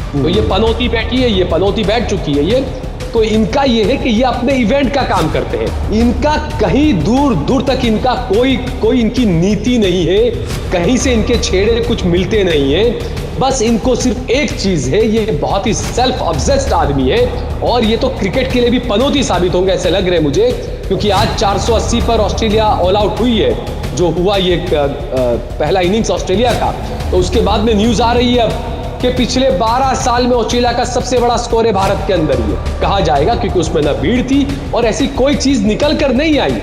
तो ये पनौती बैठी है, ये पनौती बैठ चुकी है ये। तो इनका ये है कि ये अपने इवेंट का काम करते हैं। इनका कहीं दूर दूर तक इनका कोई इनकी नीति नहीं है, कहीं से इनके छेड़े कुछ मिलते नहीं है। बस इनको सिर्फ एक चीज है, ये बहुत ही सेल्फ ऑब्सेस्ड आदमी है। और ये तो क्रिकेट के लिए भी पनौती साबित होंगे ऐसे लग रहे मुझे, क्योंकि आज 480 पर ऑस्ट्रेलिया ऑल आउट हुई है, जो हुआ ये पहला इनिंग्स ऑस्ट्रेलिया का। तो उसके बाद में न्यूज आ रही है अब कि पिछले 12 साल में ऑस्ट्रेलिया का सबसे बड़ा स्कोर है भारत के अंदर, ये कहा जाएगा, क्योंकि उसमें ना भीड़ थी और ऐसी कोई चीज निकल कर नहीं आई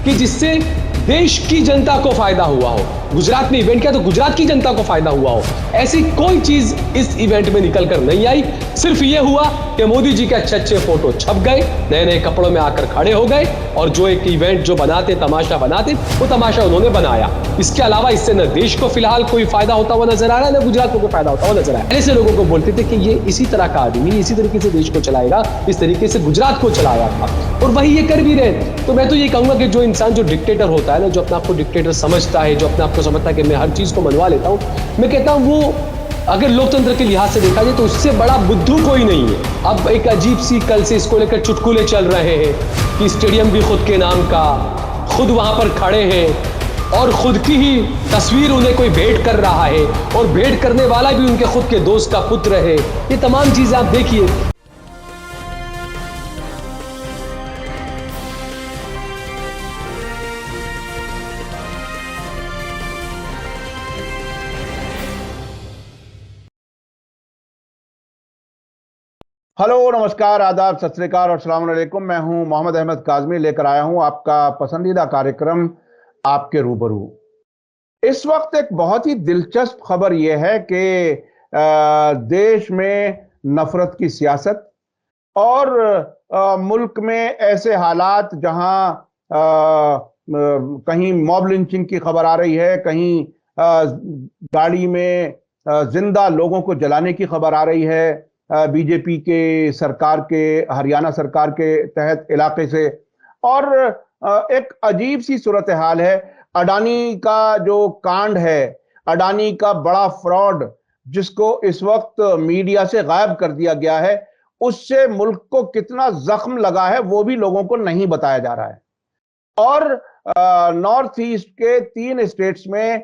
कि जिससे देश की जनता को फायदा हुआ हो। गुजरात में इवेंट किया तो गुजरात की जनता को फायदा हुआ हो, ऐसी कोई चीज इस इवेंट में निकल कर नहीं आई। सिर्फ ये हुआ कि मोदी जी के अच्छे अच्छे फोटो छप गए, नए नए कपड़ों में आकर खड़े हो गए, और जो एक इवेंट जो बनाते, तमाशा बनाते, वो तमाशा उन्होंने बनाया। इसके अलावा इससे न देश को फिलहाल कोई फायदा होता हुआ नजर आ रहा है, न गुजरात को कोई फायदा होता हुआ नजर आ रहा है। ऐसे लोगों को बोलते थे कि ये इसी तरह का आदमी इसी तरीके से देश को चलाएगा, इस तरीके से गुजरात को चलाया था, और वही ये कर भी रहे। तो मैं तो ये कहूंगा कि जो इंसान जो डिक्टेटर होता है ना, जो अपने आप को डिक्टेटर समझता है, जो अपने आप को समझता है कि मैं हर चीज को मनवा लेता हूं, मैं कहता हूं वो अगर लोकतंत्र के लिहाज से देखा जाए तो उससे बड़ा बुद्धू कोई नहीं है। अब एक अजीब सी कल से इसको लेकर चुटकुले चल रहे हैं कि स्टेडियम भी खुद के नाम का, खुद वहां पर खड़े हैं और खुद की ही तस्वीर उन्हें कोई भेंट कर रहा है, और भेंट करने वाला भी उनके खुद के दोस्त का पुत्र है। ये तमाम चीजें आप देखिए। हेलो, नमस्कार, आदाब, सत श्री अकाल और अस्सलाम वालेकुम। मैं हूं मोहम्मद अहमद काज़मी, लेकर आया हूं आपका पसंदीदा कार्यक्रम आपके रूबरू। इस वक्त एक बहुत ही दिलचस्प खबर यह है कि देश में नफरत की सियासत और मुल्क में ऐसे हालात जहां कहीं मॉब लिंचिंग की खबर आ रही है, कहीं गाड़ी में जिंदा लोगों को जलाने की खबर आ रही है बीजेपी के सरकार के, हरियाणा सरकार के तहत इलाके से। और एक अजीब सी सूरत हाल है। अडानी का जो कांड है, अडानी का बड़ा फ्रॉड जिसको इस वक्त मीडिया से गायब कर दिया गया है, उससे मुल्क को कितना जख्म लगा है वो भी लोगों को नहीं बताया जा रहा है। और नॉर्थ ईस्ट के 3 स्टेट्स में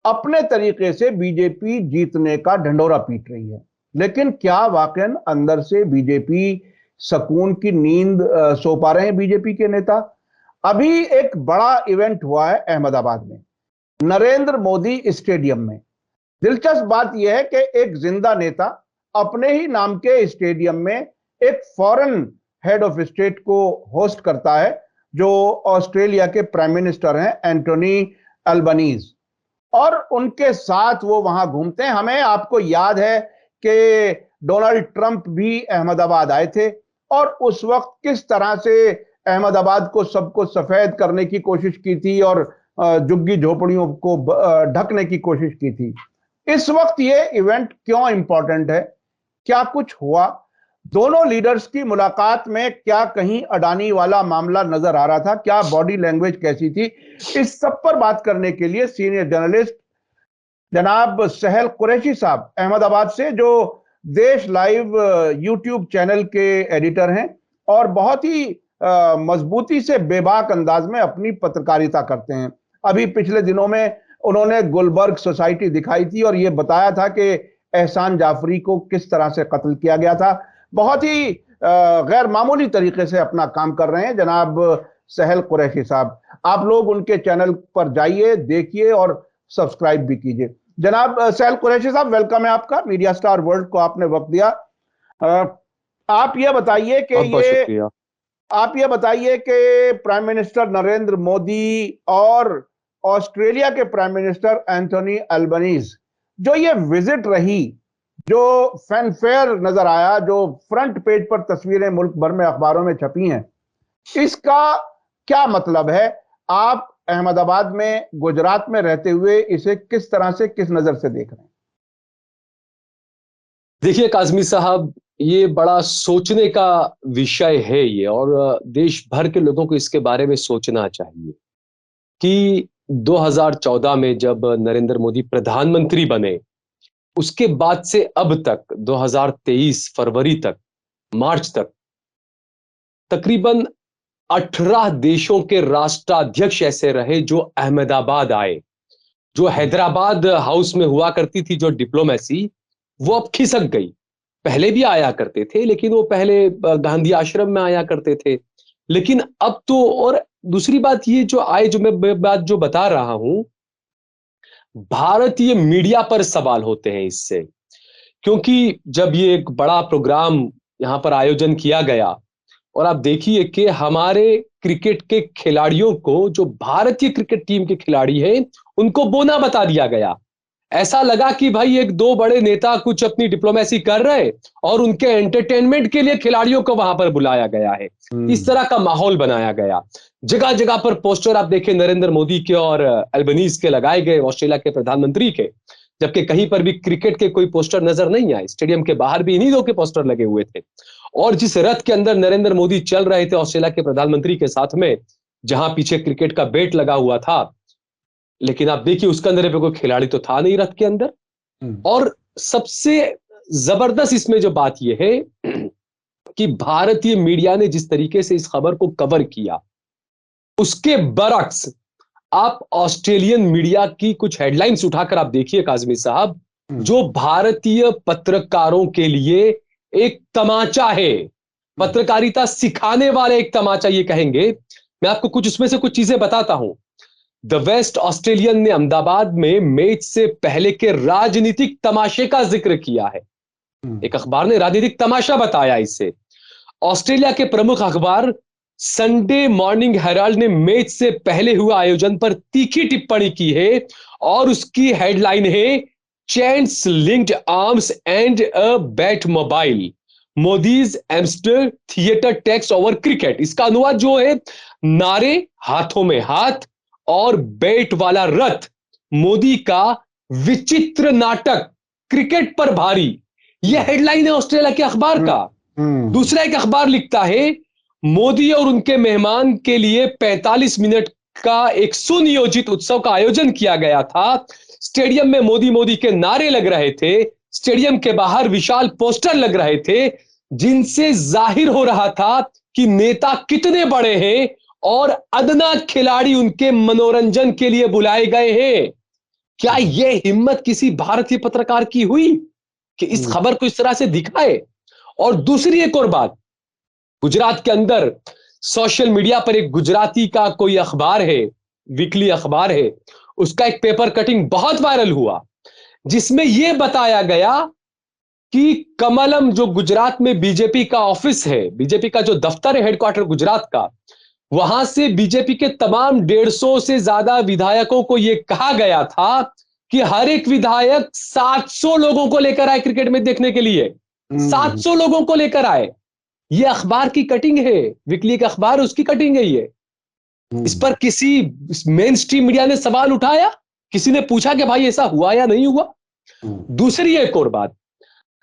अपने तरीके से बीजेपी जीतने का ढंढोरा पीट रही है। लेकिन क्या वाकई अंदर से बीजेपी सुकून की नींद सो पा रहे हैं बीजेपी के नेता? अभी एक बड़ा इवेंट हुआ है अहमदाबाद में, नरेंद्र मोदी स्टेडियम में। दिलचस्प बात यह है कि एक जिंदा नेता अपने ही नाम के स्टेडियम में एक फॉरेन हेड ऑफ स्टेट को होस्ट करता है, जो ऑस्ट्रेलिया के प्राइम मिनिस्टर हैं एंटोनी अल्बनीज, और उनके साथ वो वहां घूमते हैं। हमें, आपको याद है कि डोनाल्ड ट्रंप भी अहमदाबाद आए थे और उस वक्त किस तरह से अहमदाबाद को सबको सफेद करने की कोशिश की थी और झुग्गी झोपड़ियों को ढकने की कोशिश की थी। इस वक्त ये इवेंट क्यों इंपॉर्टेंट है? क्या कुछ हुआ? दोनों लीडर्स की मुलाकात में क्या कहीं अडानी वाला मामला नजर आ रहा था? क्या बॉडी लैंग्वेज कैसी थी? इस सब पर बात करने के लिए सीनियर जर्नलिस्ट जनाब सहल कुरैशी साहब अहमदाबाद से, जो देश लाइव यूट्यूब चैनल के एडिटर हैं और बहुत ही मजबूती से बेबाक अंदाज में अपनी पत्रकारिता करते हैं। अभी पिछले दिनों में उन्होंने गुलबर्ग सोसाइटी दिखाई थी और यह बताया था कि एहसान जाफरी को किस तरह से कत्ल किया गया था। बहुत ही गैर मामूली तरीके से अपना काम कर रहे हैं जनाब सहल कुरैशी साहब। आप लोग उनके चैनल पर जाइए, देखिए और सब्सक्राइब भी कीजिए। जनाब सहल कुरैशी साहब, वेलकम है आपका। मीडिया स्टार वर्ल्ड को आपने वक्त दिया। आप ये बताइए कि प्राइम मिनिस्टर नरेंद्र मोदी और ऑस्ट्रेलिया के प्राइम मिनिस्टर एंथोनी अल्बनीज, जो ये विजिट रही, जो फैनफेयर नजर आया, जो फ्रंट पेज पर तस्वीरें मुल्क भर में अखबारों में छपी हैं, इसका क्या मतलब है? आप अहमदाबाद में, गुजरात में रहते हुए इसे किस तरह से, किस नजर से देख रहे हैं? देखिए काज़मी साहब, ये बड़ा सोचने का विषय है ये, और देश भर के लोगों को इसके बारे में सोचना चाहिए कि 2014 में जब नरेंद्र मोदी प्रधानमंत्री बने उसके बाद से अब तक 2023 फरवरी तक, मार्च तक तकरीबन 18 देशों के राष्ट्राध्यक्ष ऐसे रहे जो अहमदाबाद आए। जो हैदराबाद हाउस में हुआ करती थी जो डिप्लोमेसी, वो अब खिसक गई। पहले भी आया करते थे, लेकिन वो पहले गांधी आश्रम में आया करते थे। लेकिन अब तो, और दूसरी बात ये जो आए, जो मैं बात जो बता रहा हूं, भारतीय मीडिया पर सवाल होते हैं इससे। क्योंकि जब ये एक बड़ा प्रोग्राम यहां पर आयोजन किया गया, और आप देखिए कि हमारे क्रिकेट के खिलाड़ियों को, जो भारतीय क्रिकेट टीम के खिलाड़ी हैं, उनको बोना बता दिया गया। ऐसा लगा कि भाई एक दो बड़े नेता कुछ अपनी डिप्लोमेसी कर रहे, और उनके एंटरटेनमेंट के लिए खिलाड़ियों को वहां पर बुलाया गया है। इस तरह का माहौल बनाया गया। जगह जगह पर पोस्टर आप देखें नरेंद्र मोदी के और अल्बनीज के लगाए गए, ऑस्ट्रेलिया के प्रधानमंत्री के, जबकि कहीं पर भी क्रिकेट के कोई पोस्टर नजर नहीं आए। स्टेडियम के बाहर भी इन्हीं दो के पोस्टर लगे हुए थे। और जिस रथ के अंदर नरेंद्र मोदी चल रहे थे ऑस्ट्रेलिया के प्रधानमंत्री के साथ में, जहां पीछे क्रिकेट का बैट लगा हुआ था, लेकिन आप देखिए उसके अंदर कोई खिलाड़ी तो था नहीं रथ के अंदर। और सबसे जबरदस्त इसमें जो बात यह है कि भारतीय मीडिया ने जिस तरीके से इस खबर को कवर किया, उसके बरक्स आप ऑस्ट्रेलियन मीडिया की कुछ हेडलाइंस उठाकर आप देखिए काजमी साहब, जो भारतीय पत्रकारों के लिए एक तमाचा है, पत्रकारिता सिखाने वाले एक तमाचा ये कहेंगे। मैं आपको कुछ उसमें से कुछ चीजें बताता हूं। द वेस्ट ऑस्ट्रेलियन ने अहमदाबाद में मैच से पहले के राजनीतिक तमाशे का जिक्र किया है। एक अखबार ने राजनीतिक तमाशा बताया इसे। ऑस्ट्रेलिया के प्रमुख अखबार संडे मॉर्निंग हेराल्ड ने मैच से पहले हुए आयोजन पर तीखी टिप्पणी की है, और उसकी हेडलाइन है chants linked arms and a bat mobile, Modi's एम्स्टर थिएटर टेक्स ओवर क्रिकेट। इसका अनुवाद जो है, नारे, हाथों में हाथ और बैट वाला रथ, मोदी का विचित्र नाटक क्रिकेट पर भारी। यह हेडलाइन है ऑस्ट्रेलिया के अखबार का। दूसरा एक अखबार लिखता है, मोदी और उनके मेहमान के लिए 45 मिनट का एक सुनियोजित उत्सव का आयोजन किया गया था। स्टेडियम में मोदी मोदी के नारे लग रहे थे। स्टेडियम के बाहर विशाल पोस्टर लग रहे थे, जिनसे जाहिर हो रहा था कि नेता कितने बड़े हैं, और अदना खिलाड़ी उनके मनोरंजन के लिए बुलाए गए हैं। क्या यह हिम्मत किसी भारतीय पत्रकार की हुई कि इस खबर को इस तरह से दिखाए? और दूसरी एक और बात, गुजरात के अंदर सोशल मीडिया पर एक गुजराती का कोई अखबार है, वीकली अखबार है, उसका एक पेपर कटिंग बहुत वायरल हुआ, जिसमें यह बताया गया कि कमलम, जो गुजरात में बीजेपी का ऑफिस है, बीजेपी का जो दफ्तर है हेडक्वार्टर गुजरात का, वहां से बीजेपी के तमाम 150 से ज्यादा विधायकों को यह कहा गया था कि हर एक विधायक 700 लोगों को लेकर आए क्रिकेट में देखने के लिए। 700 लोगों को लेकर आए। यह अखबार की कटिंग है, वीकली का अखबार, उसकी कटिंग है ये। इस पर किसी मेन स्ट्रीम मीडिया ने सवाल उठाया? किसी ने पूछा कि भाई ऐसा हुआ या नहीं हुआ? दूसरी एक और बात,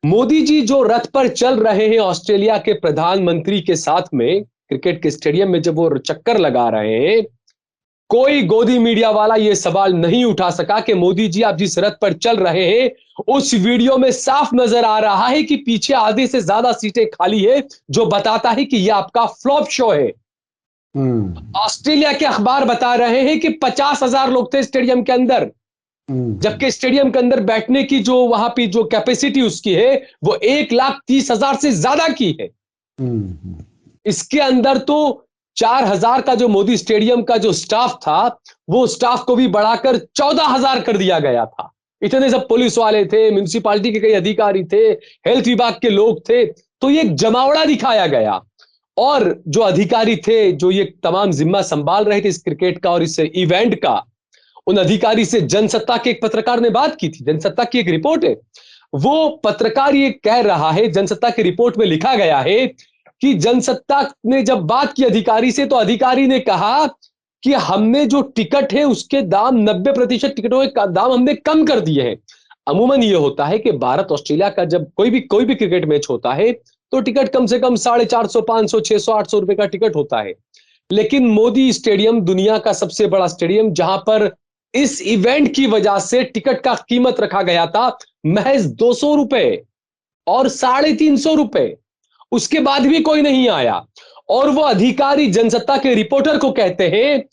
मोदी जी जो रथ पर चल रहे हैं ऑस्ट्रेलिया के प्रधानमंत्री के साथ में, क्रिकेट के स्टेडियम में जब वो चक्कर लगा रहे हैं, कोई गोदी मीडिया वाला यह सवाल नहीं उठा सका कि मोदी जी आप जिस रथ पर चल रहे हैं, उस वीडियो में साफ नजर आ रहा है कि पीछे आधे से ज्यादा सीटें खाली है, जो बताता है कि यह आपका फ्लॉप शो है। ऑस्ट्रेलिया के अखबार बता रहे हैं कि 50,000 लोग थे स्टेडियम के अंदर, जबकि स्टेडियम के अंदर बैठने की जो वहां पे जो कैपेसिटी उसकी है, वो 1,30,000 से ज्यादा की है। इसके अंदर तो 4,000 का जो मोदी स्टेडियम का जो स्टाफ था, वो स्टाफ को भी बढ़ाकर 14,000 कर दिया गया था। इतने सब पुलिस वाले थे, म्युनिसिपैलिटी के कई अधिकारी थे, हेल्थ विभाग के लोग थे, तो ये जमावड़ा दिखाया गया। और जो अधिकारी थे, जो ये तमाम जिम्मा संभाल रहे थे इस क्रिकेट का और इस इवेंट का, उन अधिकारी से जनसत्ता के एक पत्रकार ने बात की थी। जनसत्ता की एक रिपोर्ट है, वो पत्रकार ये कह रहा है, जनसत्ता की रिपोर्ट में लिखा गया है कि जनसत्ता ने जब बात की अधिकारी से, तो अधिकारी ने कहा कि हमने जो टिकट है उसके दाम 90% टिकटों के दाम हमने कम कर दिए हैं। अमूमन ये होता है कि भारत ऑस्ट्रेलिया का जब कोई भी क्रिकेट मैच होता है, तो टिकट कम से कम 450, 500, 600, 800 रुपए का टिकट होता है। लेकिन मोदी स्टेडियम दुनिया का सबसे बड़ा स्टेडियम, जहां पर इस इवेंट की वजह से टिकट का कीमत रखा गया था महज 200 रुपए और 350 रुपए। उसके बाद भी कोई नहीं आया और वो अधिकारी जनसत्ता के रिपोर्टर को कहते हैं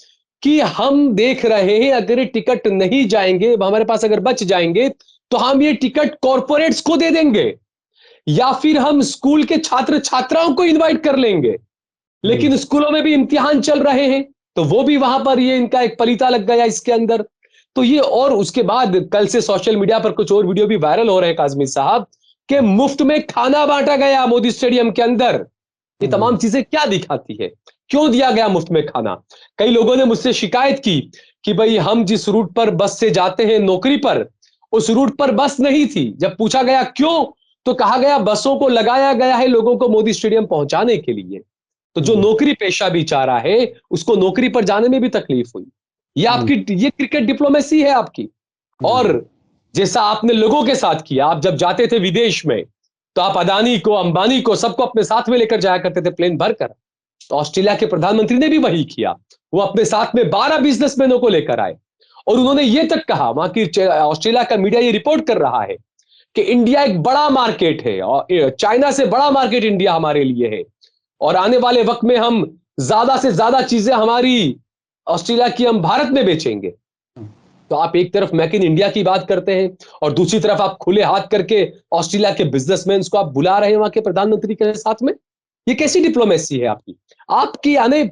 कि हम देख रहे हैं अगर ये टिकट नहीं जाएंगे, हमारे पास अगर बच जाएंगे तो हम ये टिकट कॉरपोरेट्स को दे देंगे या फिर हम स्कूल के छात्र छात्राओं को इनवाइट कर लेंगे। लेकिन स्कूलों में भी इम्तिहान चल रहे हैं तो वो भी वहां पर ये इनका एक पलीता लग गया इसके अंदर। तो ये, और उसके बाद कल से सोशल मीडिया पर कुछ और वीडियो भी वायरल हो रहे हैं काजमी साहब कि मुफ्त में खाना बांटा गया मोदी स्टेडियम के अंदर। ये तमाम चीजें क्या दिखाती है, क्यों दिया गया मुफ्त में खाना? कई लोगों ने मुझसे शिकायत की कि भाई हम जिस रूट पर बस से जाते हैं नौकरी पर, उस रूट पर बस नहीं थी। जब पूछा गया क्यों, तो कहा गया बसों को लगाया गया है लोगों को मोदी स्टेडियम पहुंचाने के लिए। तो जो नौकरी पेशा बेचारा है उसको नौकरी पर जाने में भी तकलीफ हुई। ये क्रिकेट डिप्लोमेसी है आपकी। और जैसा आपने लोगों के साथ किया, आप जब जाते थे विदेश में तो आप अदानी को, अंबानी को, सबको अपने साथ में लेकर जाया करते थे प्लेन भरकर। तो ऑस्ट्रेलिया के प्रधानमंत्री ने भी वही किया। वो अपने साथ में 12 बिजनेसमैनों को लेकर आए और उन्होंने ये तक कहा, वहां की ऑस्ट्रेलिया का मीडिया ये रिपोर्ट कर रहा है कि इंडिया एक बड़ा मार्केट है और चाइना से बड़ा मार्केट इंडिया हमारे लिए है और आने वाले वक्त में हम ज्यादा से ज्यादा चीजें हमारी ऑस्ट्रेलिया की हम भारत में बेचेंगे। तो आप एक तरफ मेक इन इंडिया की बात करते हैं और दूसरी तरफ आप खुले हाथ करके ऑस्ट्रेलिया के बिजनेसमैन को आप बुला रहे हैं वहां के प्रधानमंत्री के साथ में। ये कैसी डिप्लोमेसी है आपकी यानी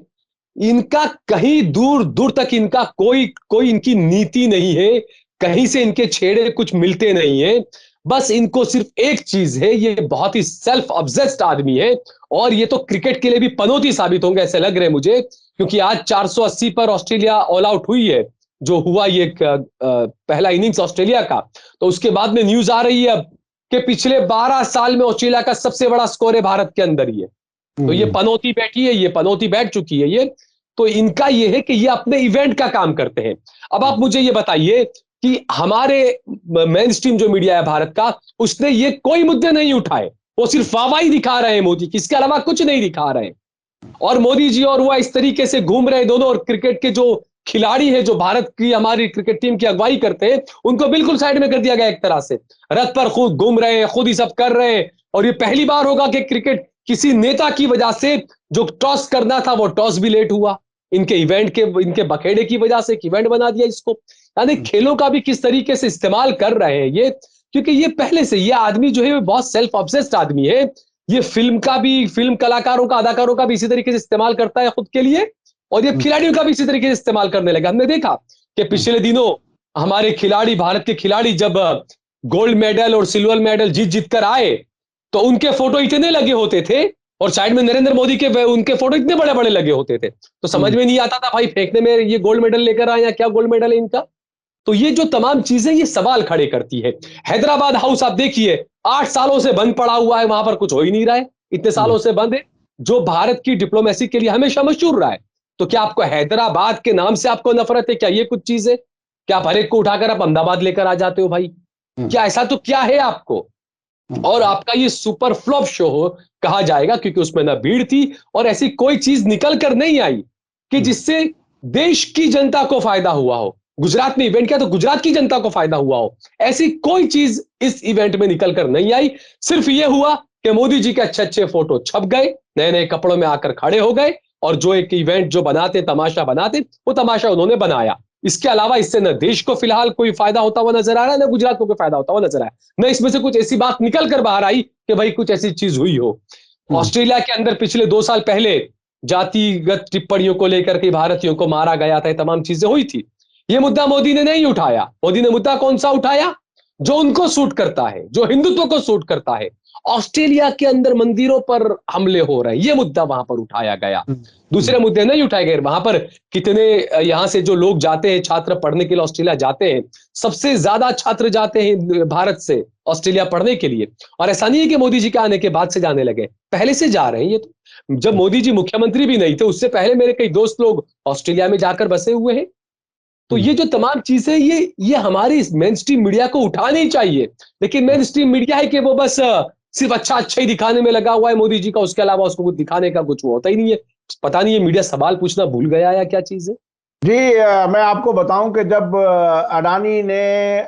इनका कहीं दूर दूर तक इनका कोई इनकी नीति नहीं है, कहीं से इनके छेड़े कुछ मिलते नहीं है। बस इनको सिर्फ एक चीज है, ये बहुत ही सेल्फ ऑब्सेस्ड आदमी है और ये तो क्रिकेट के लिए भी पनौती साबित होंगे ऐसे लग रहे मुझे, क्योंकि आज 480 पर ऑस्ट्रेलिया ऑल आउट हुई है, जो हुआ ये पहला इनिंग्स ऑस्ट्रेलिया का। तो उसके बाद में न्यूज आ रही है अब कि पिछले 12 साल में ऑस्ट्रेलिया का सबसे बड़ा स्कोर है भारत के अंदर ही है। तो ये पनौती बैठी है, ये पनौती बैठ चुकी है ये। तो इनका ये है कि ये अपने इवेंट का काम करते हैं। अब आप मुझे ये बताइए कि हमारे मेन स्ट्रीम जो मीडिया है भारत का, उसने ये कोई मुद्दे नहीं उठाए, वो सिर्फ वाहवाही दिखा रहे हैं मोदी की, इसके अलावा कुछ नहीं दिखा रहे हैं। और मोदी जी और वो इस तरीके से घूम रहे दोनों, और क्रिकेट के जो खिलाड़ी है जो भारत की हमारी क्रिकेट टीम की अगुवाई करते हैं उनको बिल्कुल साइड में कर दिया गया एक तरह से। रथ पर खुद घूम रहे हैं, खुद ही सब कर रहे हैं। और ये पहली बार होगा कि क्रिकेट किसी नेता की वजह से, जो टॉस करना था वो टॉस भी लेट हुआ इनके इवेंट के, इनके बखेड़े की वजह से इवेंट बना दिया इसको। यानी खेलों का भी किस तरीके से इस्तेमाल कर रहे हैं ये, क्योंकि ये पहले से ये आदमी जो है बहुत सेल्फ ऑब्सेस्ड आदमी है। ये फिल्म कलाकारों का, अदाकारों का भी इसी तरीके से इस्तेमाल करता है खुद के लिए, और ये खिलाड़ियों का भी इसी तरीके से इस्तेमाल करने लगा। हमने देखा कि पिछले दिनों हमारे खिलाड़ी, भारत के खिलाड़ी जब गोल्ड मेडल और सिल्वर मेडल जीत कर आए तो उनके फोटो इतने लगे होते थे और साइड में नरेंद्र मोदी के उनके फोटो इतने बड़े बड़े लगे होते थे, तो समझ में नहीं आता था भाई फेंकने में ये गोल्ड मेडल लेकर आए या क्या गोल्ड मेडल है इनका। तो ये जो तमाम चीजें ये सवाल खड़े करती है। हैदराबाद हाउस आप देखिए 8 सालों से बंद पड़ा हुआ है, वहां पर कुछ हो ही नहीं रहा है, इतने सालों से बंद है, जो भारत की डिप्लोमेसी के लिए हमेशा मशहूर रहा है। तो क्या आपको हैदराबाद के नाम से आपको नफरत है? क्या ये कुछ चीज है? क्या आप हर एक को उठाकर आप अहमदाबाद लेकर आ जाते हो भाई? क्या ऐसा तो क्या है आपको? और आपका ये सुपर फ्लॉप शो हो कहा जाएगा, क्योंकि उसमें ना भीड़ थी और ऐसी कोई चीज निकल कर नहीं आई कि जिससे देश की जनता को फायदा हुआ हो। गुजरात में इवेंट किया तो गुजरात की जनता को फायदा हुआ हो, ऐसी कोई चीज इस इवेंट में निकल कर नहीं आई। सिर्फ ये हुआ कि मोदी जी के अच्छे अच्छे फोटो छप गए, नए नए कपड़ों में आकर खड़े हो गए, और जो एक इवेंट जो बनाते, तमाशा बनाते, वो तमाशा उन्होंने बनाया। इसके अलावा इससे न देश को फिलहाल कोई फायदा होता हुआ नजर आ रहा है, न गुजरात को कोई फायदा होता हुआ नजर आया, न इसमें से कुछ ऐसी बात निकल कर बाहर आई कि भाई कुछ ऐसी चीज हुई हो। ऑस्ट्रेलिया के अंदर पिछले 2 साल पहले जातिगत टिप्पणियों को लेकर के भारतीयों को मारा गया था, तमाम चीजें हुई थी। ये मुद्दा मोदी ने नहीं उठाया। मोदी ने मुद्दा कौन सा उठाया? जो उनको सूट करता है, जो हिंदुत्व को सूट करता है। ऑस्ट्रेलिया के अंदर मंदिरों पर हमले हो रहे हैं, ये मुद्दा वहां पर उठाया गया। दूसरे मुद्दे नहीं उठाए गए। वहां पर कितने यहां से जो लोग जाते हैं, छात्र पढ़ने के लिए ऑस्ट्रेलिया जाते हैं, सबसे ज्यादा छात्र जाते हैं भारत से ऑस्ट्रेलिया पढ़ने के लिए। और ऐसा नहीं है कि मोदी जी के आने के बाद से जाने लगे, पहले से जा रहे हैं। ये तो जब मोदी जी मुख्यमंत्री भी नहीं थे उससे पहले मेरे कई दोस्त लोग ऑस्ट्रेलिया में जाकर बसे हुए हैं। तो ये जो तमाम चीजें ये हमारी मेन स्ट्रीम मीडिया को उठानी चाहिए, लेकिन मेन स्ट्रीम मीडिया है कि वो बस सिर्फ अच्छा ही दिखाने में लगा हुआ है मोदी जी का, उसके अलावा उसको कुछ दिखाने का कुछ वो होता ही नहीं है। पता नहीं ये मीडिया सवाल पूछना भूल गया या क्या चीज है। जी, मैं आपको बताऊं कि जब अडानी ने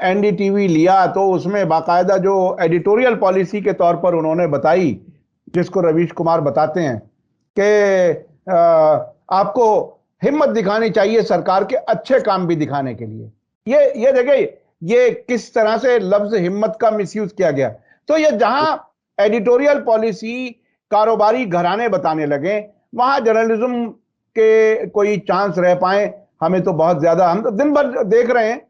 एनडीटीवी लिया तो उसमें बाकायदा जो एडिटोरियल पॉलिसी के तौर पर उन्होंने बताई, जिसको रवीश कुमार बताते हैं कि आपको हिम्मत दिखानी चाहिए सरकार के अच्छे काम भी दिखाने के लिए। ये देखिए, ये किस तरह से लफ्ज हिम्मत का मिसयूज किया गया। तो ये जहां एडिटोरियल पॉलिसी कारोबारी घराने बताने लगे, वहां जर्नलिज्म के कोई चांस रह पाए, हमें तो बहुत ज्यादा, हम तो दिन भर देख रहे हैं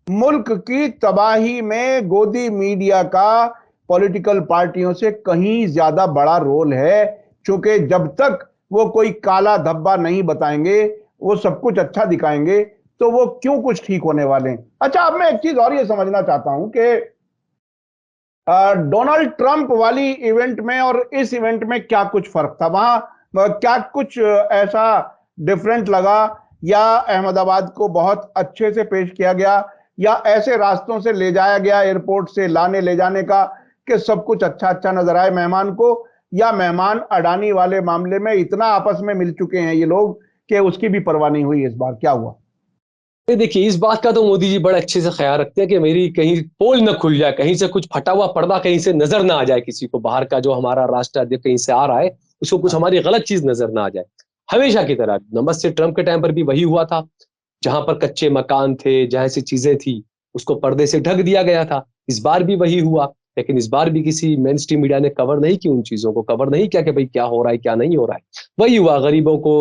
मुल्क की तबाही में गोदी मीडिया का पॉलिटिकल पार्टियों से कहीं ज्यादा बड़ा रोल है, क्योंकि जब तक वो कोई काला धब्बा नहीं बताएंगे, वो सब कुछ अच्छा दिखाएंगे, तो वो क्यों कुछ ठीक होने वाले हैं। अच्छा, अब मैं एक चीज और ये समझना चाहता हूं कि डोनाल्ड ट्रंप वाली इवेंट में और इस इवेंट में क्या कुछ फर्क था, वहां क्या कुछ ऐसा डिफरेंट लगा, या अहमदाबाद को बहुत अच्छे से पेश किया गया, या ऐसे रास्तों से ले जाया गया एयरपोर्ट से लाने ले जाने का कि सब कुछ अच्छा अच्छा नजर आए मेहमान को, या मेहमान अडानी वाले मामले में इतना आपस में मिल चुके हैं ये लोग कि उसकी भी परवाह नहीं हुई। इस बार क्या हुआ? ये देखिए, इस बात का तो मोदी जी बड़ा अच्छे से ख्याल रखते हैं कि मेरी कहीं पोल न खुल जाए, कहीं से कुछ फटा हुआ पर्दा कहीं से नजर ना आ जाए, किसी को बाहर का जो हमारा राष्ट्र अध्यक्ष कहीं से आ रहा है उसको कुछ हाँ। हमारी गलत चीज नजर ना आ जाए। हमेशा की तरह नमस्ते ट्रंप के टाइम पर भी वही हुआ था। जहां पर कच्चे मकान थे, जहां से चीजें थी, उसको पर्दे से ढक दिया गया था। इस बार भी वही हुआ, लेकिन इस बार भी किसी मेन स्ट्रीम मीडिया ने कवर नहीं की, उन चीजों को कवर नहीं किया कि भाई क्या हो रहा है क्या नहीं हो रहा है। वही हुआ, गरीबों को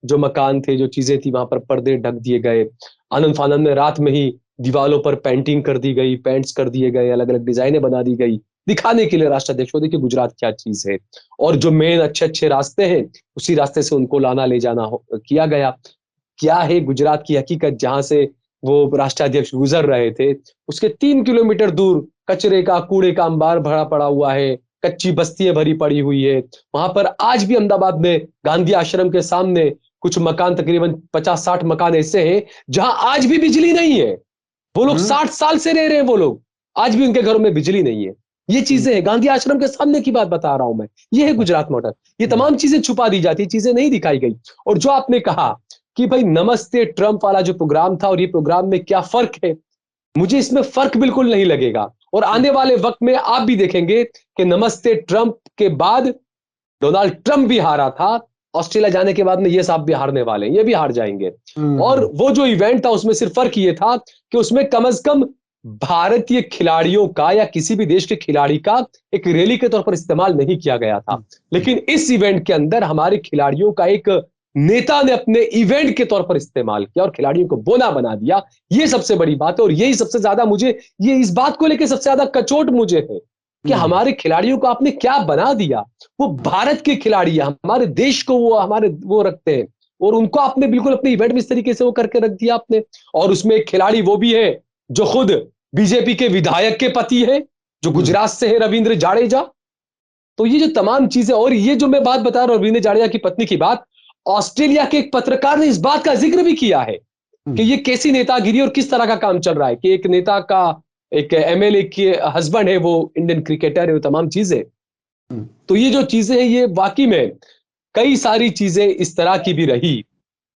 जो मकान थे, जो चीजें थी, वहां पर पर्दे ढक दिए गए। आनंद फानंद में रात में ही दीवालों पर पेंटिंग कर दी गई, पेंट्स कर दिए गए, अलग अलग डिजाइनें बना दी गई, दिखाने के लिए राष्ट्राध्यक्ष को देखिए गुजरात क्या चीज है। और जो मेन अच्छे अच्छे रास्ते हैं, उसी रास्ते से उनको लाना ले जाना किया गया। क्या है गुजरात की हकीकत, जहां से वो राष्ट्राध्यक्ष गुजर रहे थे, उसके 3 किलोमीटर दूर कचरे का कूड़े का अंबार भरा पड़ा हुआ है, कच्ची बस्तियां भरी पड़ी हुई है। वहां पर आज भी अहमदाबाद में गांधी आश्रम के सामने कुछ मकान, तकरीबन 50-60 मकान ऐसे हैं जहां आज भी बिजली नहीं है। वो लोग हम्म। 60 साल से रह रहे हैं, वो लोग आज भी उनके घरों में बिजली नहीं है। ये हम्म। चीजें हैं, गांधी आश्रम के सामने की बात बता रहा हूं मैं। ये है गुजरात मॉडल। ये हम्म। तमाम चीजें छुपा दी जाती, चीजें नहीं दिखाई गई। और जो आपने कहा कि भाई नमस्ते ट्रंप वाला जो प्रोग्राम था और ये प्रोग्राम में क्या फर्क है, मुझे इसमें फर्क बिल्कुल नहीं लगेगा। और आने वाले वक्त में आप भी देखेंगे कि नमस्ते ट्रंप के बाद डोनाल्ड ट्रंप भी हारा था। ऑस्ट्रेलिया जाने के बाद में ये साहब भी हारने वाले हैं, ये भी हार जाएंगे। और हम्म। वो जो इवेंट था उसमें सिर्फ फर्क ये था कि उसमें कम से कम भारतीय खिलाड़ियों का या किसी भी देश के खिलाड़ी का एक रैली के तौर पर इस्तेमाल नहीं किया गया था। लेकिन इस इवेंट के अंदर हमारे खिलाड़ियों का एक नेता ने अपने इवेंट के तौर पर इस्तेमाल किया और खिलाड़ियों को बोना बना दिया। ये सबसे बड़ी बात है और यही सबसे ज्यादा मुझे, ये इस बात को लेकर सबसे ज्यादा कचोट मुझे है कि हम्म। हमारे खिलाड़ियों को आपने क्या बना दिया। वो भारत के खिलाड़ी है, हमारे देश को वो हमारे वो रखते हैं, और उनको आपने बिल्कुल अपने इवेंट में इस तरीके से वो करके रख दिया आपने। और उसमें एक खिलाड़ी वो भी है जो खुद बीजेपी के विधायक के पति है, जो हम्म। गुजरात से है, रविंद्र जाडेजा। तो ये जो तमाम चीजें, और ये जो मैं बात बता रहा हूं रविंद्र जाडेजा की पत्नी की बात, ऑस्ट्रेलिया के एक पत्रकार ने इस बात का जिक्र भी किया है कि हम्म। ये कैसी नेतागिरी और किस तरह का काम चल रहा है कि एक नेता का, एक एमएलए के हस्बैंड है वो, इंडियन क्रिकेटर है, वो तमाम चीजें। हम्म। तो ये जो चीजें हैं, ये वाकई में कई सारी चीजें इस तरह की भी रही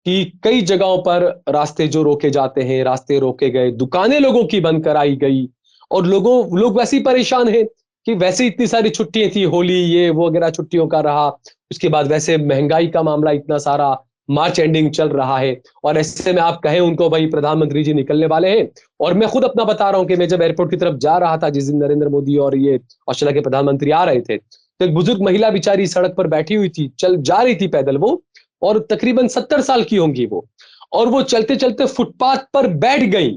कि कई जगहों पर रास्ते जो रोके जाते हैं, रास्ते रोके गए, दुकानें लोगों की बंद कराई गई। और लोग वैसे ही परेशान हैं कि वैसे ही इतनी सारी छुट्टियां थी, होली ये वो वगैरह छुट्टियों का रहा। उसके बाद वैसे महंगाई का मामला इतना सारा, मार्च एंडिंग चल रहा है। और ऐसे में आप कहें उनको भाई प्रधानमंत्री जी निकलने वाले हैं। और मैं खुद अपना बता रहा हूं कि मैं जब एयरपोर्ट की तरफ जा रहा था जिस दिन नरेंद्र मोदी और ये ऑस्ट्रेलिया के प्रधानमंत्री आ रहे थे, तो एक बुजुर्ग महिला बेचारी सड़क पर बैठी हुई थी, चल जा रही थी पैदल वो, और तकरीबन 70 साल की होंगी वो। और वो चलते चलते फुटपाथ पर बैठ गई।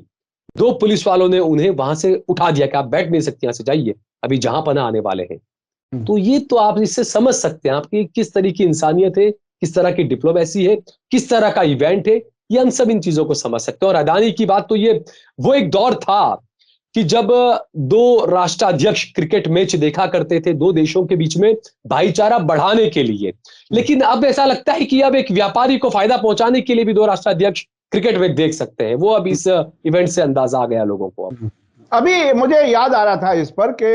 दो पुलिस वालों ने उन्हें वहां से उठा दिया कि आप बैठ नहीं सकते, यहां से जाइए, अभी जहां पना आने वाले हैं। हम्म। तो ये तो आप इससे समझ सकते हैं आपकी किस तरह की इंसानियत है, किस तरह की डिप्लोमेसी है, किस तरह का इवेंट है। ये हम सब इन चीजों को समझ सकते हैं। और अडानी की बात तो ये, वो एक दौर था कि जब दो राष्ट्राध्यक्ष क्रिकेट मैच देखा करते थे, दो देशों के बीच में भाईचारा बढ़ाने के लिए। लेकिन अब ऐसा लगता है कि अब एक व्यापारी को फायदा पहुंचाने के लिए भी दो राष्ट्राध्यक्ष क्रिकेट मैच देख सकते हैं। वो अब इस इवेंट से अंदाजा आ गया लोगों को। अब अभी मुझे याद आ रहा था इस पर कि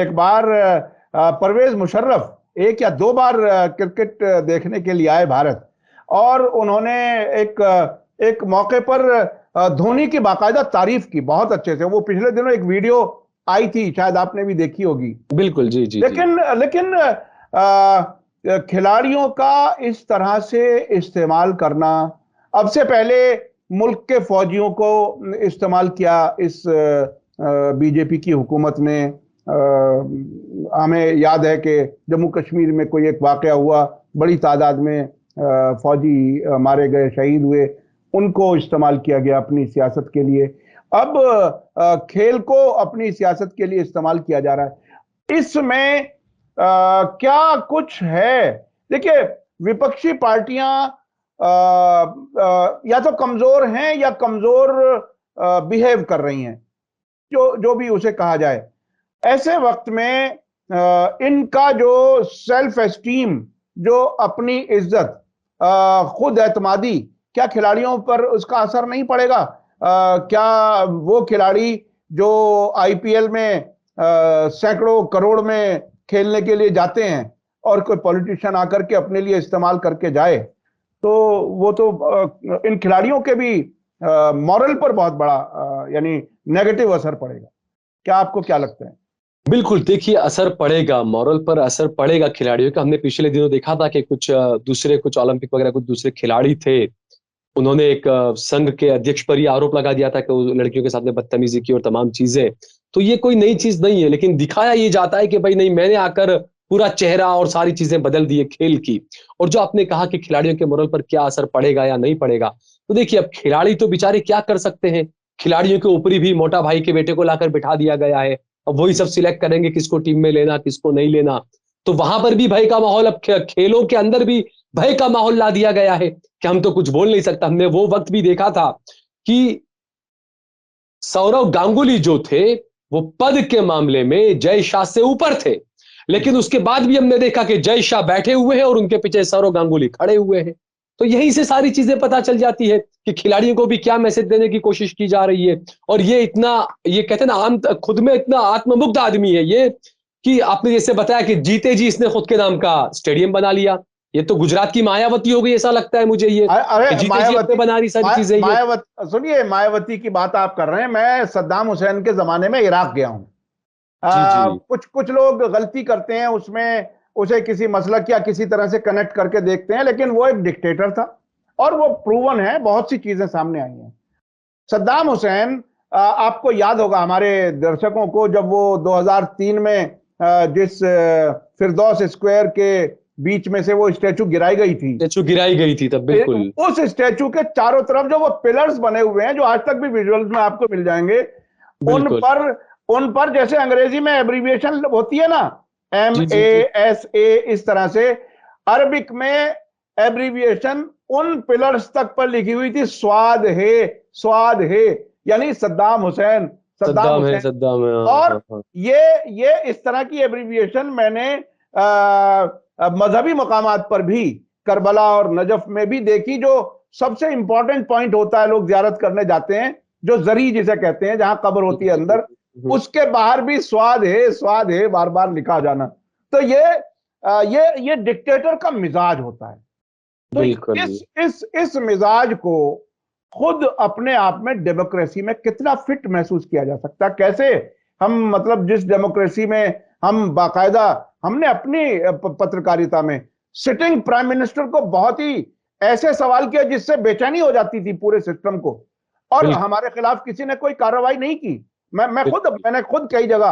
एक बार परवेज मुशर्रफ एक या दो बार क्रिकेट देखने के लिए आए भारत, और उन्होंने एक एक मौके पर धोनी की बाकायदा तारीफ की बहुत अच्छे से। वो पिछले दिनों एक वीडियो आई थी, शायद आपने भी देखी होगी। बिल्कुल, जी, जी, जी। लेकिन खिलाड़ियों का इस तरह से इस्तेमाल करना, अब से पहले मुल्क के फौजियों को इस्तेमाल किया इस बीजेपी की हुकूमत ने। हमें याद है कि जम्मू कश्मीर में कोई एक वाकया हुआ, बड़ी तादाद में फौजी मारे गए, शहीद हुए, उनको इस्तेमाल किया गया अपनी सियासत के लिए। अब खेल को अपनी सियासत के लिए इस्तेमाल किया जा रहा है। इसमें क्या कुछ है? देखिए, विपक्षी पार्टियां या तो कमजोर हैं या कमजोर बिहेव कर रही हैं, जो भी उसे कहा जाए। ऐसे वक्त में इनका जो सेल्फ एस्टीम, जो अपनी इज्जत, खुद एतमादी, क्या खिलाड़ियों पर उसका असर नहीं पड़ेगा? क्या वो खिलाड़ी जो आईपीएल में सैकड़ों करोड़ में खेलने के लिए जाते हैं और कोई पॉलिटिशियन आकर के अपने लिए इस्तेमाल करके जाए, तो वो तो इन खिलाड़ियों के भी मॉरल पर बहुत बड़ा यानी नेगेटिव असर पड़ेगा। क्या आपको क्या लगता है? बिल्कुल, देखिए असर पड़ेगा, मॉरल पर असर पड़ेगा खिलाड़ियों का। हमने पिछले दिनों देखा था कि कुछ ओलंपिक वगैरह कुछ दूसरे खिलाड़ी थे, उन्होंने एक संघ के अध्यक्ष पर ही आरोप लगा दिया था कि वो लड़कियों के साथ में बदतमीजी की और तमाम चीजें। तो ये कोई नई चीज नहीं है, लेकिन दिखाया ये जाता है कि भाई नहीं, मैंने आकर पूरा चेहरा और सारी चीजें बदल दी है खेल की। और जो आपने कहा कि खिलाड़ियों के मोरल पर क्या असर पड़ेगा या नहीं पड़ेगा, तो देखिए अब खिलाड़ी तो बेचारे क्या कर सकते हैं। खिलाड़ियों के ऊपर भी मोटा भाई के बेटे को लाकर बिठा दिया गया है। अब वही सब सिलेक्ट करेंगे किसको टीम में लेना, किसको नहीं लेना। तो वहां पर भी भय का माहौल, अब खेलों के अंदर भी भय का माहौल ला दिया गया है कि हम तो कुछ बोल नहीं सकता। हमने वो वक्त भी देखा था कि सौरव गांगुली जो थे, वो पद के मामले में जय शाह से ऊपर थे, लेकिन उसके बाद भी हमने देखा कि जय शाह बैठे हुए हैं और उनके पीछे सौरव गांगुली खड़े हुए हैं। तो यहीं से सारी चीजें पता चल जाती है कि खिलाड़ियों को भी क्या मैसेज देने की कोशिश की जा रही है। और ये इतना, ये कहते हैं ना, खुद में इतना आत्ममुग्ध आदमी है ये, कि आपने जैसे बताया कि जीते जी इसने खुद के नाम का स्टेडियम बना लिया। ये तो गुजरात की मायावती हो गई, ऐसा लगता है मुझे ये, अरे जीते जी अपने बना रही सारी चीजें। मायावती, सुनिए, मायावती की बात आप कर रहे हैं। मैं सद्दाम हुसैन के जमाने में इराक गया हूं। जी, जी। कुछ लोग गलती करते हैं उसमें, उसे किसी मसलक या किसी तरह से कनेक्ट करके देखते हैं, लेकिन वो एक डिक्टेटर था और वो प्रूवन है, बहुत सी चीजें सामने आई हैं। सद्दाम हुसैन, आपको याद होगा हमारे दर्शकों को, जब वो 2003 में जिस फिरदौस स्क्वायर के बीच में से वो स्टैचू गिराई गई थी, स्टैचू गिराई गई थी तब, बिल्कुल। उस स्टैचू के चारों तरफ जो वो पिलर्स बने हुए हैं, जो आज तक भी विजुअल्स में आपको मिल जाएंगे, उन पर जैसे अंग्रेजी में एब्रीविएशन होती है ना, MASA, इस तरह से अरबिक में एब्रीविएशन उन पिलर्स तक पर लिखी हुई थी, स्वाद है, यानी सद्दाम हुसैन, सद्दाम है, सद्दाम है। और ये इस तरह की एब्रीविएशन मैंने मजहबी मकामात पर भी, करबला और नजफ में भी देखी। जो सबसे इंपॉर्टेंट पॉइंट होता है, लोग जियारत करने जाते हैं, जो जरी जिसे कहते हैं, जहां कब्र होती है अंदर, उसके बाहर भी स्वाद है बार बार लिखा जाना। तो ये डिक्टेटर का मिजाज होता है। तो इस मिजाज को खुद अपने आप में डेमोक्रेसी में कितना फिट महसूस किया जा सकता है? कैसे हम, मतलब जिस डेमोक्रेसी में हम बाकायदा, हमने अपनी पत्रकारिता में सिटिंग प्राइम मिनिस्टर को बहुत ही ऐसे सवाल किया जिससे बेचैनी हो जाती थी पूरे सिस्टम को, और हमारे खिलाफ किसी ने कोई कार्रवाई नहीं की। मैंने खुद कई जगह,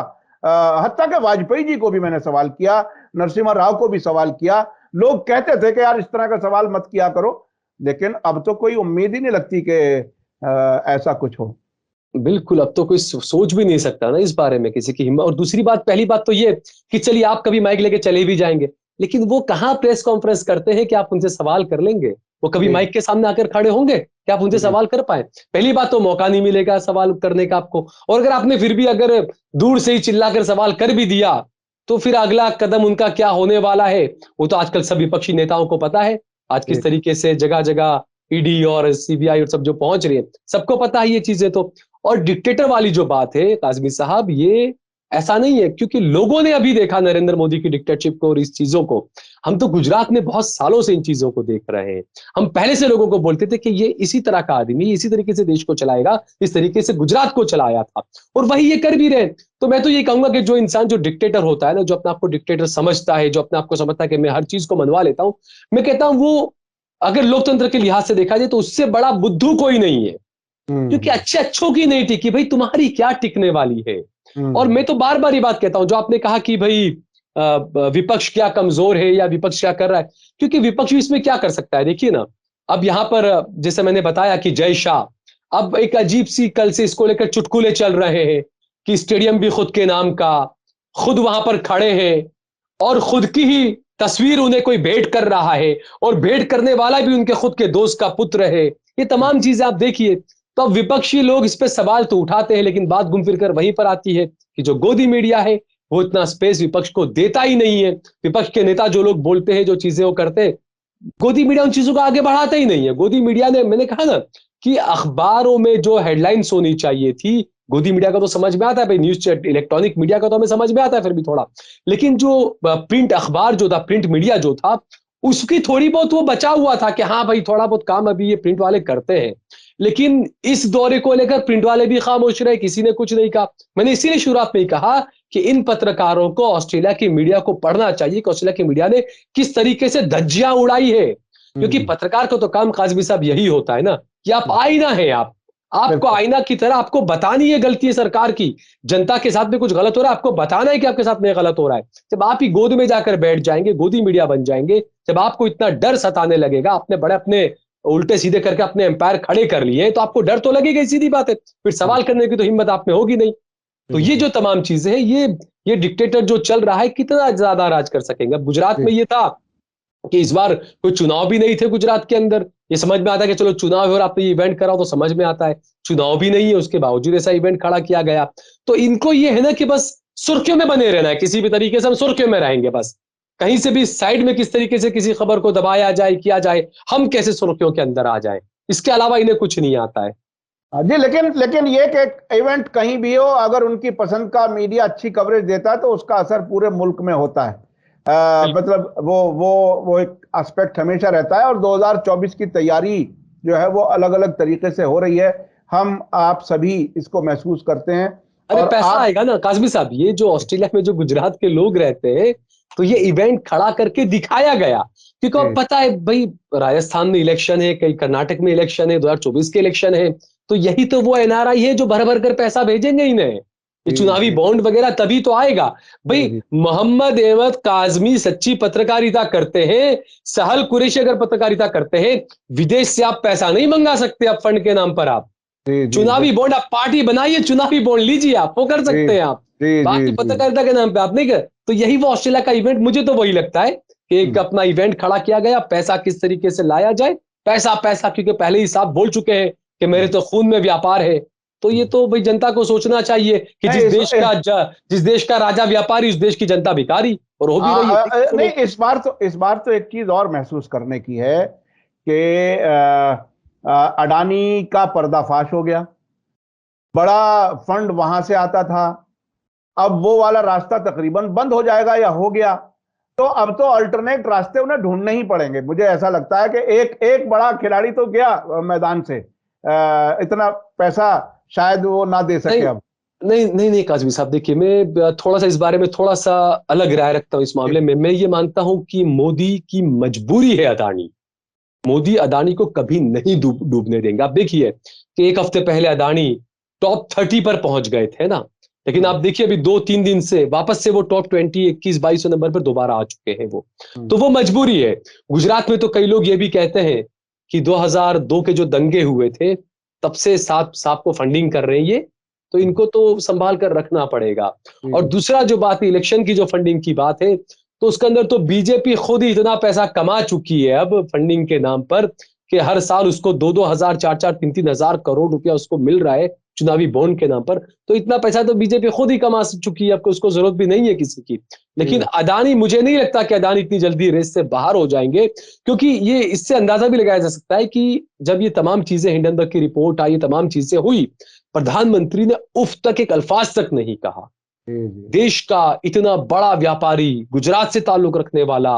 हत्ता के वाजपेयी जी को भी मैंने सवाल किया, नरसिम्हा राव को भी सवाल किया। लोग कहते थे कि यार इस तरह का सवाल मत किया करो, लेकिन अब तो कोई उम्मीद ही नहीं लगती कि ऐसा कुछ हो। बिल्कुल, अब तो कोई सोच भी नहीं सकता ना इस बारे में, किसी की हिम्मत। और दूसरी बात, पहली बात तो ये कि चलिए आप कभी माइक लेके चले भी जाएंगे, लेकिन वो कहाँ प्रेस कॉन्फ्रेंस करते हैं कि आप उनसे सवाल कर लेंगे? वो कभी माइक के सामने आकर खड़े होंगे कि आप उनसे सवाल कर पाए? पहली बात तो मौका नहीं मिलेगा सवाल करने का आपको। और अगर आपने फिर भी अगर दूर से ही चिल्लाकर सवाल कर भी दिया, तो फिर अगला कदम उनका क्या होने वाला है, वो तो आजकल सब विपक्षी नेताओं को पता है। आज किस तरीके से जगह जगह ईडी और सीबीआई और सब जो पहुंच रही है, सबको पता है ये चीजें तो। और डिक्टेटर वाली जो बात है काज़मी साहब, ये ऐसा नहीं है, क्योंकि लोगों ने अभी देखा नरेंद्र मोदी की डिक्टेटरशिप को और इस चीजों को। हम तो गुजरात में बहुत सालों से इन चीजों को देख रहे हैं। हम पहले से लोगों को बोलते थे कि ये इसी तरह का आदमी इसी तरीके से देश को चलाएगा, इस तरीके से गुजरात को चलाया था, और वही ये कर भी रहे। तो मैं तो ये कहूंगा कि जो इंसान जो डिक्टेटर होता है ना, जो अपने आप को डिक्टेटर समझता है, जो अपने आप को समझता है कि मैं हर चीज को मनवा लेता हूं, मैं कहता हूं वो अगर लोकतंत्र के लिहाज से देखा जाए तो उससे बड़ा बुद्धू कोई नहीं है। क्योंकि अच्छे अच्छों की नहीं टिकी भाई, तुम्हारी क्या टिकने वाली है। और मैं तो बार बार ये बात कहता हूं, जो आपने कहा कि भाई विपक्ष क्या कमजोर है या विपक्ष क्या कर रहा है, क्योंकि विपक्ष भी इसमें क्या कर सकता है। देखिए ना, अब यहां पर जैसे मैंने बताया कि जय शाह, अब एक अजीब सी कल से इसको लेकर चुटकुले चल रहे हैं कि स्टेडियम भी खुद के नाम का, खुद वहां पर खड़े हैं, और खुद की ही तस्वीर उन्हें कोई भेंट कर रहा है, और भेंट करने वाला भी उनके खुद के दोस्त का पुत्र है। ये तमाम चीजें आप देखिए, तो अब विपक्षी लोग इस पे सवाल तो उठाते हैं, लेकिन बात घूम फिर कर वहीं पर आती है कि जो गोदी मीडिया है वो इतना स्पेस विपक्ष को देता ही नहीं है। विपक्ष के नेता जो लोग बोलते हैं, जो चीजें वो करते हैं, गोदी मीडिया उन चीजों को आगे बढ़ाता ही नहीं है। गोदी मीडिया ने, मैंने कहा ना कि अखबारों में जो हेडलाइंस होनी चाहिए थी, गोदी मीडिया का तो समझ में आता है भाई, न्यूज इलेक्ट्रॉनिक मीडिया का तो हमें समझ में आता है फिर भी थोड़ा, लेकिन जो प्रिंट अखबार जो था, प्रिंट मीडिया जो था, उसकी थोड़ी बहुत वो बचा हुआ था कि हाँ भाई थोड़ा बहुत काम अभी ये प्रिंट वाले करते हैं। लेकिन इस दौरे को लेकर प्रिंट वाले भी खामोश रहे, किसी ने कुछ नहीं कहा। मैंने इसीलिए शुरुआत में ही कहा कि इन पत्रकारों को ऑस्ट्रेलिया की मीडिया को पढ़ना चाहिए कि ऑस्ट्रेलिया की मीडिया ने किस तरीके से धज्जियां उड़ाई है। क्योंकि पत्रकार का तो काम काजमी साहब यही होता है ना कि आप आईना है, आपको आईना की तरह आपको बतानी है गलती है सरकार की, जनता के साथ में कुछ गलत हो रहा है, आपको बताना है कि आपके साथ में गलत हो रहा है। जब आप ही गोद में जाकर बैठ जाएंगे, गोदी मीडिया बन जाएंगे, जब आपको इतना डर सताने लगेगा, अपने बड़े अपने उल्टे सीधे करके अपने एम्पायर खड़े कर लिए, तो आपको डर तो लगेगा ही, सीधी बात है। फिर सवाल करने की तो हिम्मत आप में होगी नहीं। तो ये जो तमाम चीजें हैं, ये डिक्टेटर जो चल रहा है कितना ज्यादा राज कर सकेंगे। अब गुजरात में ये था कि इस बार कोई चुनाव भी नहीं थे गुजरात के अंदर, ये समझ में आता है कि चलो चुनाव है और आपने ये इवेंट कराओ तो समझ में आता है। चुनाव भी नहीं है, उसके बावजूद ऐसा इवेंट खड़ा किया गया। तो इनको ये है ना कि बस सुर्खियों में बने रहना है, किसी भी तरीके से हम सुर्खियों में रहेंगे, बस कहीं से भी साइड में किस तरीके से किसी खबर को दबाया जाए, किया जाए, हम कैसे सुर्खियों के अंदर आ जाए, इसके अलावा इन्हें कुछ नहीं आता है। जी, लेकिन लेकिन ये कि इवेंट कहीं भी हो, अगर उनकी पसंद का मीडिया अच्छी कवरेज देता है तो उसका असर पूरे मुल्क में होता है। मतलब वो एक एस्पेक्ट हमेशा रहता है, और 2024 की तैयारी जो है वो अलग अलग तरीके से हो रही है। हम आप सभी इसको महसूस करते हैं। अरे और पैसा आएगा ना काजमी साहब, ये जो ऑस्ट्रेलिया में जो गुजरात के लोग रहते हैं, तो ये इवेंट खड़ा करके दिखाया गया, क्योंकि अब पता है भाई राजस्थान में इलेक्शन है, कहीं कर्नाटक में इलेक्शन है, 2024 के इलेक्शन है, तो यही तो वो एनआरआई है जो भर भर कर पैसा भेजेंगे इन्हें, ये चुनावी बॉन्ड वगैरह तभी तो आएगा भाई। मोहम्मद अहमद काजमी सच्ची पत्रकारिता करते हैं, सहल कुरैशी अगर पत्रकारिता करते हैं, विदेश से आप पैसा नहीं मंगा सकते, आप फंड के नाम पर आप चुनावी बॉन्ड, आप पार्टी बनाइए, चुनावी बॉन्ड लीजिए, आप वो कर सकते हैं आप, बाकी पत्रकारिता के नाम पे आप नहीं कर। तो यही वो ऑस्ट्रेलिया का इवेंट, मुझे तो वही लगता है कि एक अपना इवेंट खड़ा किया गया, पैसा किस तरीके से लाया जाए, पैसा पैसा, क्योंकि पहले ही साहब बोल चुके हैं कि मेरे तो खून में व्यापार है। तो ये तो भाई जनता को सोचना चाहिए कि जिस देश का राजा व्यापारी, उस देश की जनता भिखारी, और हो भी रही है। नहीं, इस बार तो एक चीज और महसूस करने की है कि अडानी का पर्दाफाश हो गया। बड़ा फंड वहां से आता था, अब वो वाला रास्ता तकरीबन बंद हो जाएगा या हो गया। तो अब तो अल्टरनेट रास्ते उन्हें ढूंढने ही पड़ेंगे। मुझे ऐसा लगता है कि एक बड़ा खिलाड़ी तो गया मैदान से, इतना पैसा शायद वो ना दे सके अब। नहीं काजमी साहब, देखिए मैं थोड़ा सा इस बारे में थोड़ा सा अलग राय रखता हूं इस मामले में। मैं ये मानता हूं कि मोदी की मजबूरी है अडानी, मोदी अडानी को कभी नहीं डूबने देंगे। आप देखिए कि एक हफ्ते पहले अडानी टॉप 30 पर पहुंच गए थे ना, लेकिन आप देखिए अभी 2-3 दिन से वापस से वो टॉप 20, 21-22 नंबर पर दोबारा आ चुके हैं वो। तो वो मजबूरी है। गुजरात में तो कई लोग ये भी कहते हैं कि 2002 के जो दंगे हुए थे तब से साहब को फंडिंग कर रहे हैं ये, तो इनको तो संभाल कर रखना पड़ेगा। और दूसरा जो बात है इलेक्शन की, जो फंडिंग की बात है, तो उसके अंदर तो बीजेपी खुद ही इतना पैसा कमा चुकी है अब फंडिंग के नाम पर कि हर साल उसको 2-2 हजार, 4-4, 3-3 हजार करोड़ रुपया उसको मिल रहा है चुनावी बॉन्ड के नाम पर। तो इतना पैसा तो बीजेपी खुद ही कमा चुकी है, आपको उसको जरूरत भी नहीं है किसी की। लेकिन अडानी, मुझे नहीं लगता कि अडानी इतनी जल्दी रेस से बाहर हो जाएंगे, क्योंकि ये इससे अंदाजा भी लगाया जा सकता है कि जब ये तमाम चीजें, हिंडनबर्ग की रिपोर्ट आई, तमाम चीजें हुई, प्रधानमंत्री ने उफ तक एक अल्फाज तक नहीं कहा। देश का इतना बड़ा व्यापारी, गुजरात से ताल्लुक रखने वाला,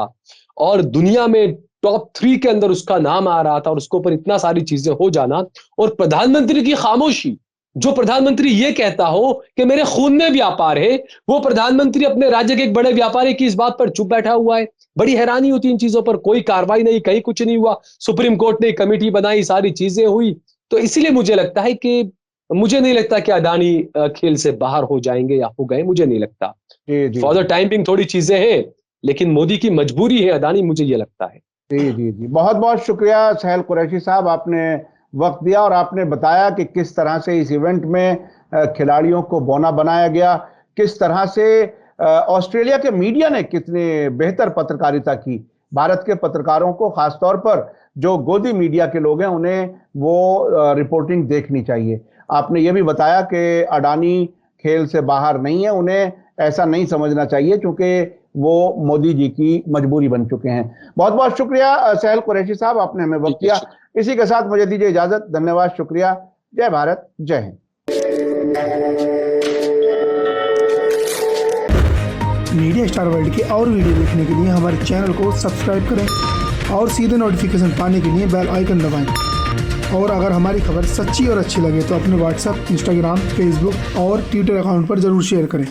और दुनिया में टॉप 3 के अंदर उसका नाम आ रहा था, और उसके ऊपर इतना सारी चीजें हो जाना, और प्रधानमंत्री की खामोशी। जो प्रधानमंत्री ये कहता हो कि मेरे खून में व्यापार है, वो प्रधानमंत्री अपने राज्य के एक बड़े व्यापारी की इस बात पर चुप बैठा हुआ है। बड़ी हैरानी होती है इन चीजों पर। कोई कार्रवाई नहीं, कहीं कुछ नहीं हुआ। सुप्रीम कोर्ट ने कमेटी बनाई, सारी चीजें हुई। तो इसलिए मुझे लगता है कि मुझे नहीं लगता कि अडानी खेल से बाहर हो जाएंगे या हो गए, मुझे नहीं लगता। जी जी फॉर द जी टाइम बिंग थोड़ी चीजें हैं, लेकिन मोदी की मजबूरी है अडानी, मुझे ये लगता है। जी जी जी, बहुत बहुत शुक्रिया सहल कुरैशी साहब, आपने वक्त दिया और आपने बताया कि किस तरह से इस इवेंट में खिलाड़ियों को बौना बनाया गया, किस तरह से ऑस्ट्रेलिया के मीडिया ने कितने बेहतर पत्रकारिता की। भारत के पत्रकारों को, खासतौर पर जो गोदी मीडिया के लोग हैं, उन्हें वो रिपोर्टिंग देखनी चाहिए। आपने ये भी बताया कि अडानी खेल से बाहर नहीं है, उन्हें ऐसा नहीं समझना चाहिए क्योंकि वो मोदी जी की मजबूरी बन चुके हैं। बहुत बहुत शुक्रिया सहल कुरैशी साहब, आपने हमें वक्त दिया। इसी के साथ मुझे दीजिए इजाजत। धन्यवाद, शुक्रिया। जय भारत, जय हिंद। मीडिया स्टार वर्ल्ड के और वीडियो देखने के लिए हमारे चैनल को सब्सक्राइब करें और सीधे नोटिफिकेशन पाने के लिए बेल आइकन दबाएं। और अगर हमारी खबर सच्ची और अच्छी लगे तो अपने व्हाट्सएप, इंस्टाग्राम, फेसबुक और ट्विटर अकाउंट पर जरूर शेयर करें।